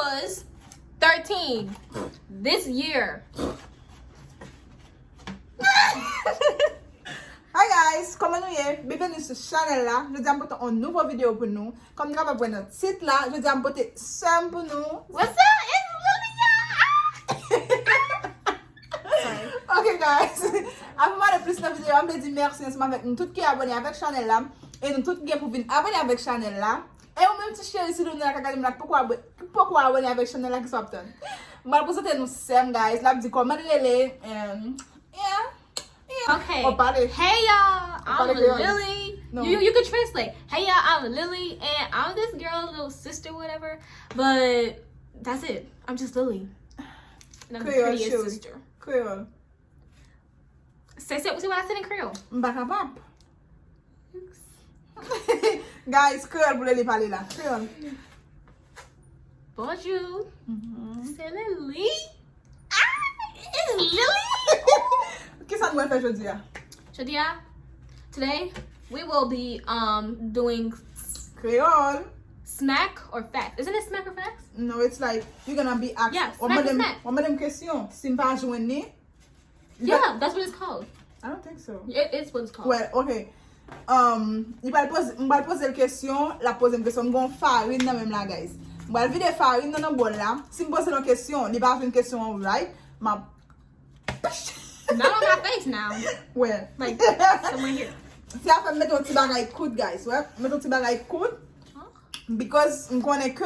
was 13 this year. Hi guys, comment nou ye? Bienvenue sur channel là. Je dis à porter un nouveau vidéo pour nous. Comme nous avons voir notre titre là, je dis à porter sanm pour nous. What's up? It's Lily. Ok guys, avant de plus la vidéo, je me dis merci ensemble avec nous tous qui abonnés avec channel là et nous tous qui pour venir abonner avec channel là. Et ou même si chérie si nous n'a regardé là pourquoi abonner avec channel là qui soit obtenu. Moi pour ça nous sanm guys, là dit comment relé yeah. Okay. Oh, hey y'all, I'm Lily. No. You could translate. Hey y'all, I'm Lily, and I'm this girl's little sister, whatever. But that's it. I'm just Lily. And I'm the prettiest sister. Creole. Say what I said in Creole. Mbakapap. Guys, Creole pour les parler là. Creole. Bonjour. C'est Lily. It's Lily. Qu'est-ce que nous allons faire aujourd'hui? Shadia, today we will be doing Creole. smack or facts. Isn't it smack or facts? No, it's like you're gonna be asked. Yeah, smack is smack. One of them questions. Simpa journée. Yeah, that's what it's called. I don't think so. It's what it's called. Well, okay. Il va poser la question, la poser une question. Gon farine dans même là, guys. On va vider farine dans le bol là. Si me pose une question, il va faire une question right. Ma. Not on my face now. Well. Like somewhere here. Si après mettre un petit bagay coude, guys. Ouais. Mettre un petit bagay coude. Because on connaît que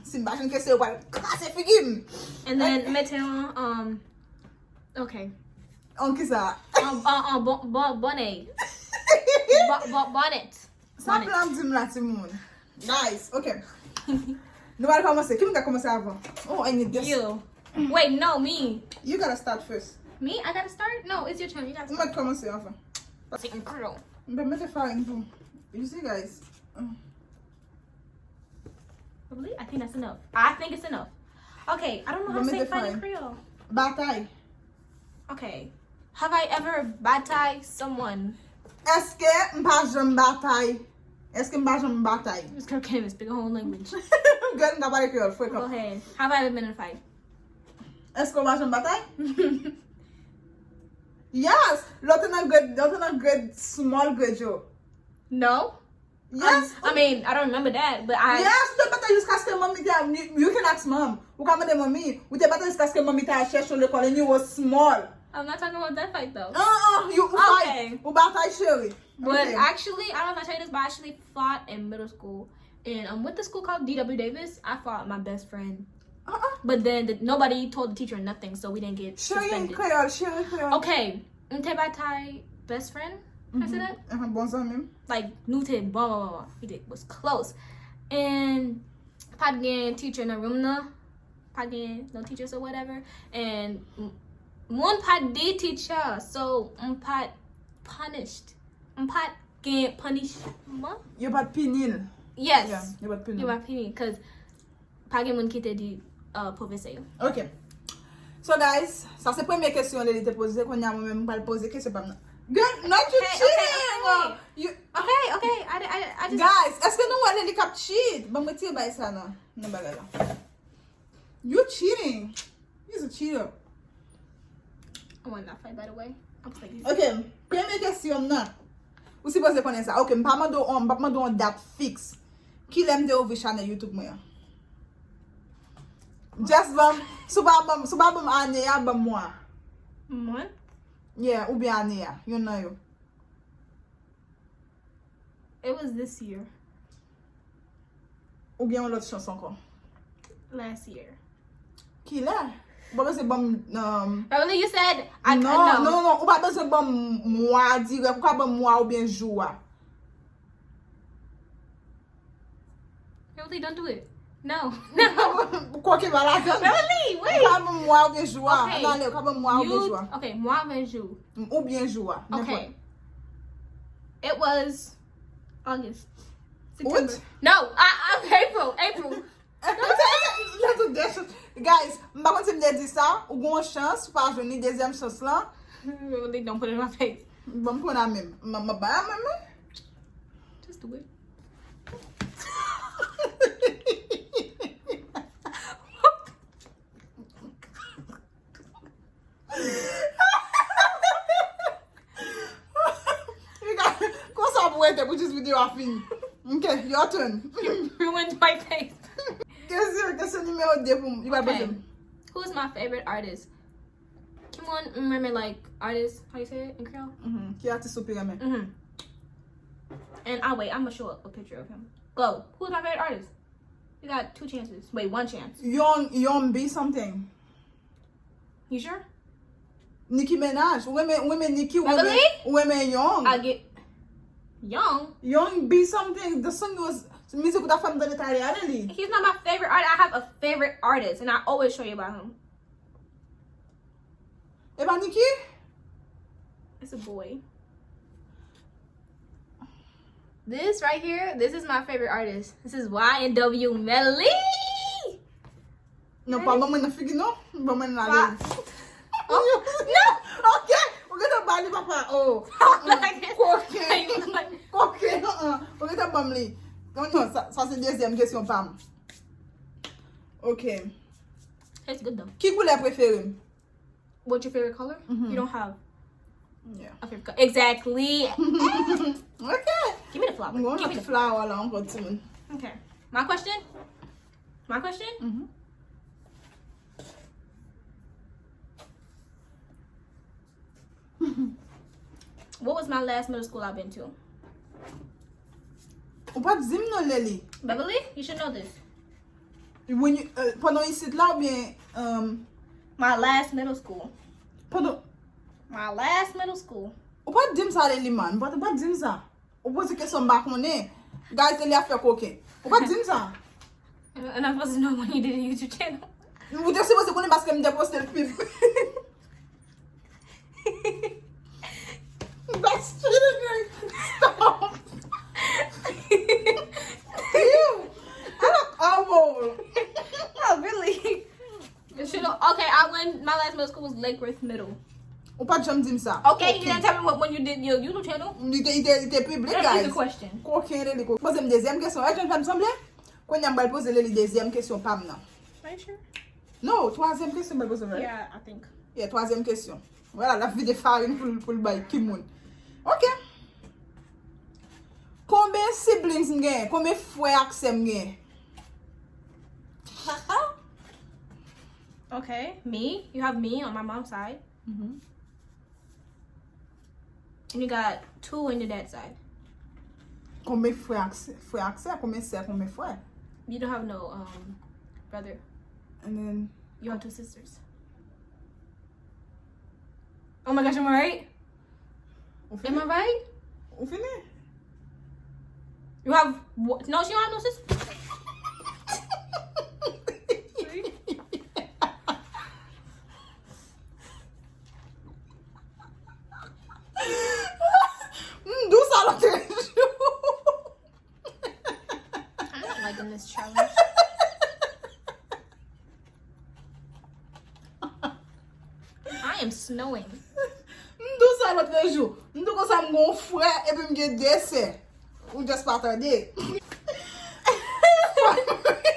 si me pose une question, on va casser figure. And then mettons okay. On qui ça? Bonnet. Bonnet. Ça plan dim là tout le monde. Nice. Okay. Nous allons commencer. Qui va commencer avant? Oh, I need this. You. Wait, no, me. You gotta start first. Me? I gotta start? No, it's your turn. You gotta On start. va commencer avant. Taking Creole. Mais mettez farine pour. You see, guys? Really? I think that's enough. I think it's enough. Okay, I don't know how to say fine in Creole. Bataille. Okay. Have I ever baptized someone? Est-ce que m'pas jamais bataille? Est-ce que m'pas jamais bataille? This girl can't even speak a whole language. Gade n'a pas d'école, faut Go ahead. Have I ever been in a fight? Est-ce qu'on va jamais bataille? Yes. L'autre n'a good small good Joe. No. Yes. I mean, I don't remember that, but I. Yes, tu bataille jusqu'à ce que maman you can ask mom. Ou quand même mommy, ou tu bataille jusqu'à ce que maman t'a cherché l'école and you was small. I'm not talking about that fight though. You Okay. fight. Ou bataille chérie. But Okay. actually, I don't know if I told you this, but I actually fought in middle school. And with the school called D.W. Davis, I fought my best friend. But then nobody told the teacher nothing, so we didn't get suspended. Chérie Creole. Okay. Nte batai best friend? I said that? Bon zanmi. Like, Newton, blah, blah, blah. He did, was close. And pat gen teacher in the room na. Pat gen no teachers or whatever. And one pat did teacher, so pat punished. Pat get punished. You pat pinil. Yes. Yeah, you pat pinil. You pat pinil, because pat gen moun kite di professeur. Ok. So guys, ça c'est première question elle était posée qu'on a moi-même pas poser question pas. Girl, not you cheating. You Okay. I just. guys, est-ce que nous allons les cap cheat? Bon me tire by ça non. Non bagala. You cheating. He's a cheater. I want that fight, by the way. I'm playing. Ok, première question non. Ou si poser connaître ça. Ok, m'pas mando on date fixe. Qui l'aime de ouvrir channel YouTube moi. Just subabam année ya bam mois. Mwen? Yeah, ou bien année ya. You know you. It was this year. Ou bien l'autre chanson encore. Last year. Qui là? Bon c'est bon Earlier you said non, ou pas besoin bon mois direct, ou pas bon mois ou bien jour. Really, don't do it. No. Pourquoi qu'il va là? Really, wait. Pas bon mois ou bien jour. Okay. Non, pas bon mois ou bien jour. Okay, moi ben jou. Ou bien jour. Okay. It was August. September. What? No, I'm April. Guys, m'a quand tu me dis ça, ou gon chance pas journée deuxième chance là. Really, don't put it in my face. Bon pour la même. Maman ba maman. Just do it. arrêter pour juste vidéo à fini. Ok, your turn. You ruined my face. Question numéro 2 pour moi. Okay. Who's my favorite artist? Come on, Mrenmen, like artist. How you say it in Creole? Qui artiste au pyramide? And I'll wait. I'm gonna show a picture of him. Go. Who's my favorite artist? You got 2 chances. Wait, 1 chance. Young be something. You sure? Nicki Minaj. Women Nicki. Really? Women Young. I get Young. Young be something. The song was music da femme de l'Italia. He's not my favorite artist. I have a favorite artist, and I always show you about him. Eh ben Nicki? It's a boy. This right here, this is my favorite artist. This is YNW Melly. Non, pas maman na figi non. Maman na Why? le. Oh, no. Okay. We're gonna bali papa. Oh. Okay. We're gonna bamli. Non, ça c'est deuxième question pam. Okay. It's good though. Qui couleur préférée? What's your favorite color? Mhm. You don't have Yeah. a favorite color. Exactly. Okay. Give me the flower. I'm going Give me to the flower là encore soon. Okay. My question? My question? What was my last middle school I've been to? Ou pas dire non Lely. Beverly? You should know this. When you pendant ici là ou bien My last middle school. pendant My last middle school. ou pas dire ça Lely man. Pas dire ça. Ou pose question ba connait. Guys Lely a fait coquin. Ou pas dire ça. And I'm supposed to know when you did a YouTube channel. Vous devez supposé connait parce que me poster le pub. That's cheating. Stop. Ew. I look awful. Oh, really? You should know. Okay, I went. My last middle school was Lakeworth Middle. Ou pas jam dire ça. Okay, you didn't tell me when you did your YouTube channel. Il était public That's guys. the question. Coquin Lely. Posez une deuxième question. Est-ce que ça me semble? Quand on va poser la deuxième question pam non. Are you sure? Non, troisième question va poser. Yeah, I think. Yeah, troisième question. Voilà, la vie de farine pour le bail qui moun. OK. Combien siblings ngeen? Combien frères ak sœurs ngeen? Okay, me. You have me on my mom's side, and you got 2 on your dad's side. Combien frères ak sœurs? Combien sœurs? Combien frères? You don't have no brother. And then You have 2 sisters. Oh my gosh, am I right? Am I right? On finit? You have what? No, she don't have no sisters. D'où ça l'autre jour? I'm not liking this challenge. I am snowing. D'où ça l'autre jour? D'où comme ça mon frère et puis me dessert. Ou just partager.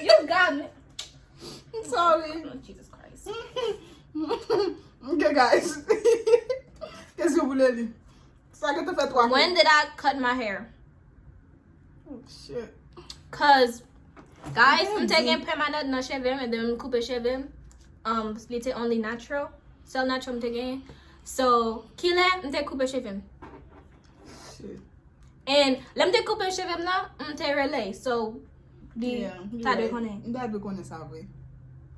You got me. Sorry. Oh, Jesus Christ. Okay guys. Qu'est-ce que vous voulez lire? Ça que tu fais 3. When did I cut my hair? Oh shit. Cause guys, I'm taking permanent na chevem and then coupe chevem. Split it only natural. Cell natural I'm taking. So kile I'm take coupe chevem. Shit. And let me take coupe chevem na I'm take relay. So the ta de konen. M'da de connaître ça vrai.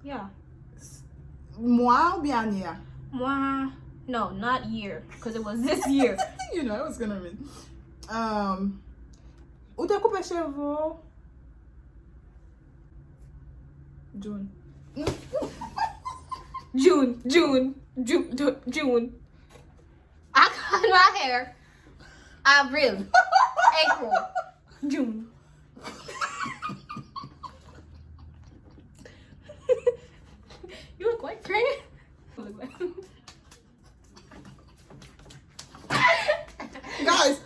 Yeah. Moi ou bien année? Moi, no, not year, because it was this year. You know, it was gonna mean. Où t'as coupé cheveux? June. June. I cut my hair. April. June. You look like Frank. Guys,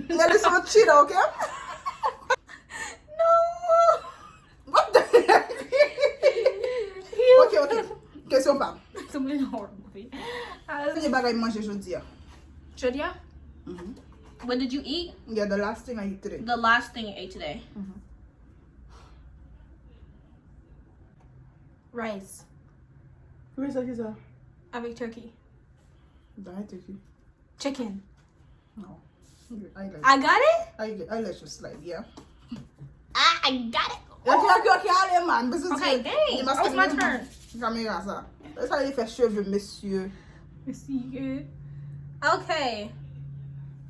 let us not cheat, okay? No. What the heck? Okay. Question pas. It's a really horror movie. C'est des bagages manger jeudi. Should ya? What did you eat? Yeah, the last thing I eat today. The last thing you ate today. Rice. Where's that? Avec turkey. Diet turkey. Chicken. No. I got it? I let you slide, yeah. I got it. Okay, man. Okay, dang. Oh, it's my turn. Caméra, ça. Ça, il fait cheveux, monsieur. Monsieur. Okay.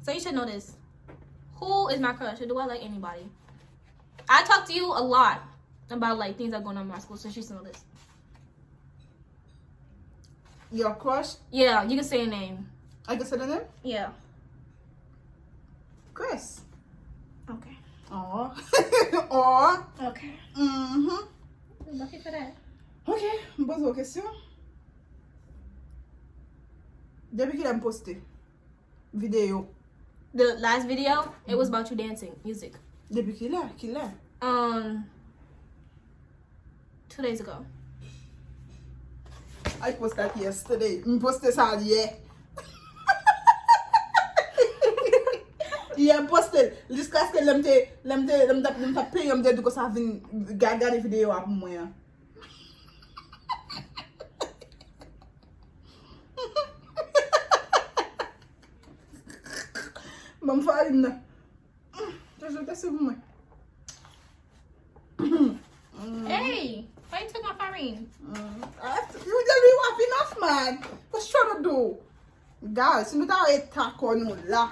So you should know this. Who is my crush? Or do I like anybody? I talk to you a lot about like things that are going on in my school, so she should know this. Your crush? Yeah, you can say a name. I can say the name? Yeah. Chris. Okay. Oh. Oh. Okay. Lucky for that. Ok, me pose vos questions. Depuis qu'il a posté vidéo. The last video, it was about you dancing, music. Depuis qu'il a. 2 days ago. I posted that yesterday. Me posté ça hier. Hier posté. Jusqu'à ce que l'homme t'a payé, l'homme t'a dit que ça vient garder vidéo à moi. Mam farine. Just that's me. Hey, why you took my farine? You tell me what enough, man. What's trying to do? Guys, you don't eat taco no la.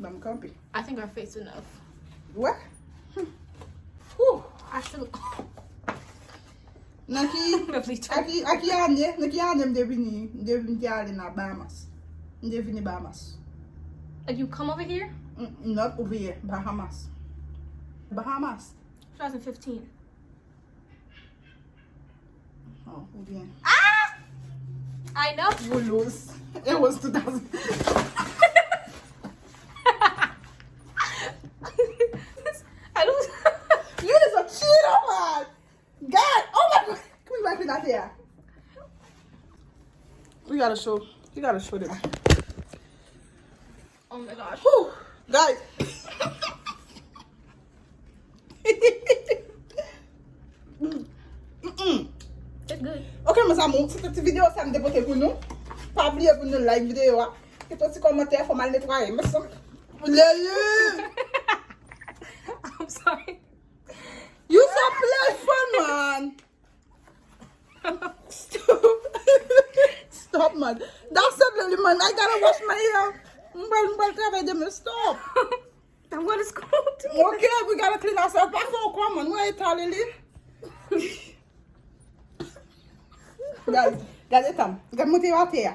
I'm comfy. I think our face enough. What? Whew, I still. Aqui ande devini ali na Bahamas. Devini Bahamas. Like you come over here? Not over here, Bahamas. 2015. Oh, oubyn. Ah! I know. You lose. It was 2000. I lose. You is a cheater, man. God, oh my God. Come back in that here. You gotta show them. Oh my gosh. Whew. Guys. It's good. Ok, Mezanmii, si cette vidéo ça me dépote pour nous. Pas oublier pour nous like vidéo. Et toi, si commentaire, faut mal nettoyer. Mais ça, I'm sorry. you so playful, man. Stop, man. That's it, man. I gotta wash my hair. Stop. That what it's called. Okay, we gotta clean ourselves. Back for come on. Where are you, Guys, gade tanm. Gade monte yo ate ya.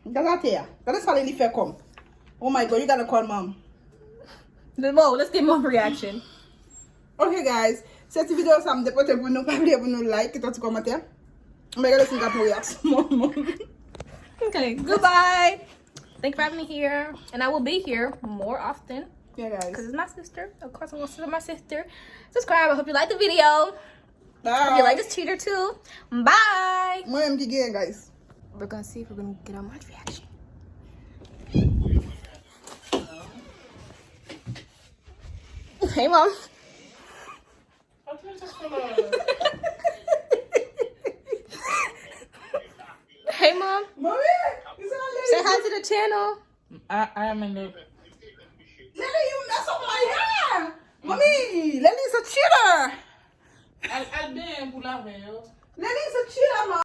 Gade ate ya. Gade sale li fe kom. Oh my God, you gotta call mom. Whoa, let's get more reaction. Okay, guys. Cette vidéo, ça me dépote pour nous. Pas oublier pour nous like et toi tu commentaire. Mais regardez si vous reaction. Okay, goodbye. Thank you for having me here. And I will be here more often. Yeah, guys. Because it's my sister. Of course, I'm going to sit with my sister. Subscribe. I hope you like the video. Bye. Hope you like this cheater too. Bye. Mwen again, guys. We're going to see if we're going to get our much reaction. Hey, Mom. Hey, Mom. Mommy, Say hi to the channel. I am in the. Lily, you mess up my hair. Mommy, Lily's a cheater. I didn't pull out. Lily's a cheater, mom.